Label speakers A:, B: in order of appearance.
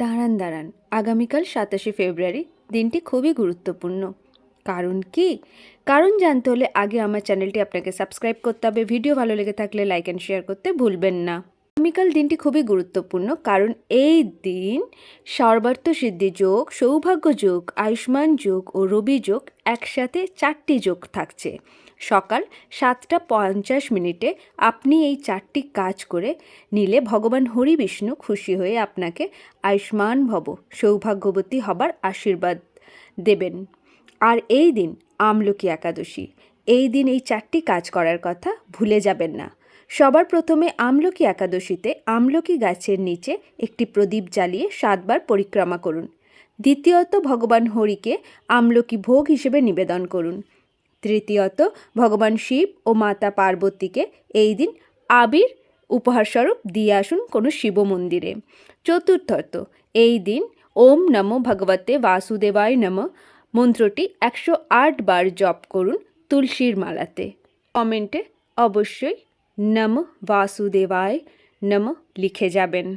A: দাঁড়ান দাঁড়ান, আগামীকাল ২৭শে ফেব্রুয়ারি, দিনটি খুবই গুরুত্বপূর্ণ। কারণ কি? কারণ জানতে হলে আগে আমার চ্যানেলটি আপনাকে সাবস্ক্রাইব করতে হবে। ভিডিও ভালো লেগে থাকলে লাইক অ্যান্ড শেয়ার করতে ভুলবেন না। আগামীকাল দিনটি খুবই গুরুত্বপূর্ণ, কারণ এই দিন সর্বার্থ সিদ্ধি যোগ, সৌভাগ্য যোগ, আয়ুষ্মান যোগ ও রবি যোগ একসাথে 4টি যোগ থাকছে। সকাল 7টা 50 মিনিটে আপনি এই 4টি কাজ করে নিলে ভগবান হরি বিষ্ণু খুশি হয়ে আপনাকে আয়ুষ্মান ভব, সৌভাগ্যবতী হবার আশীর্বাদ দেবেন। আর এই দিন আমলকি একাদশী। এই দিন এই 4টি কাজ করার কথা ভুলে যাবেন না। সবার প্রথমে আমলকি একাদশীতে আমলকি গাছের নিচে একটি প্রদীপ জ্বালিয়ে 7বার পরিক্রমা করুন। দ্বিতীয়ত, ভগবান হরিকে আমলকি ভোগ হিসেবে নিবেদন করুন। তৃতীয়ত, ভগবান শিব ও মাতা পার্বতীকে এই দিন আবির উপহারস্বরূপ দিয়ে আসুন কোনো শিব মন্দিরে। চতুর্থত, এই দিন ওম নমো ভগবতে বাসুদেবায় নমঃ মন্ত্রটি 108 বার জপ করুন তুলসীর মালাতে। কমেন্টে অবশ্যই নমঃ বাসুদেবায় নমঃ লিখে যাবেন।